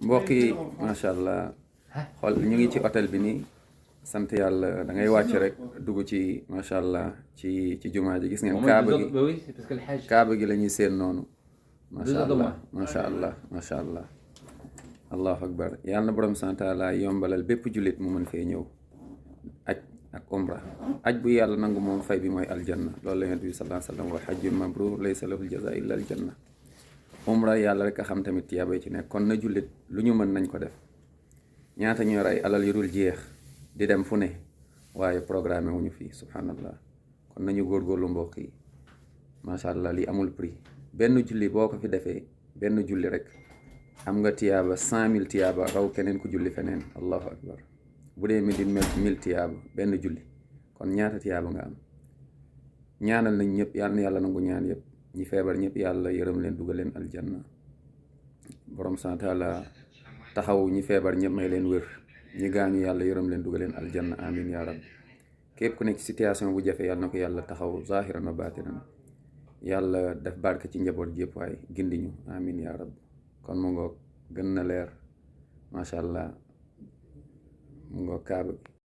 mbokk yi macha allah xool ñu ngi ci hôtel bi nii sant yàlla da ngay wàcc rek dugg ci macha allah ci jumaa ji gis ngeen kaaba gi la ñuy seen noonu macha allah macha allah macha allah allahu akbar yàlla na borom sant taala yombalal bépp jullit mu mën fee ñëw aj ak umra aj bu yàlla nangu moom fay bi mooy aljanna loolu la yonent bi sallallahu alayhi wa sallam wa hajjun mabrur laysa lahul jazaa illa aljanna umra yàlla rek a xam tamit tiyaaba ci nekk kon na jullit lu ñu mën nañ ko def ñaata ñoo rey alal yu dul jeex di dem fu ne waaye programme wuñu fii subhanallah kon nañu góorgóorlu mbokk yi macha allah lii amul prix benn julli boo ko fi defee benn julli rek am nga tiyaaba 100 000 tiyaaba raw keneen ku julli feneen allahu akbar bu dee mi di 1000 tiyaaba benn julli kon ñaata tiyaaba nga am ñaanal nañ ñëpp yàlla na yàlla nangu ñaan yëpp ñi feebar ñëpp yàlla yërëm leen dugal leen aljanna borom sant taala taxaw ñi feebar ñëpp may leen wér ñi gaañu yàlla yërëm leen dugal leen aljanna amin ya rab képp ku nekk ci situation bu jafe yàlla na ko yàlla taxaw zahiran wa batinan yàlla def barke ci njaboot gi yëpp waaye gindi ñu amin ya rab kon mu ngoog gën na leer macha allah mu ngoog kaaba bi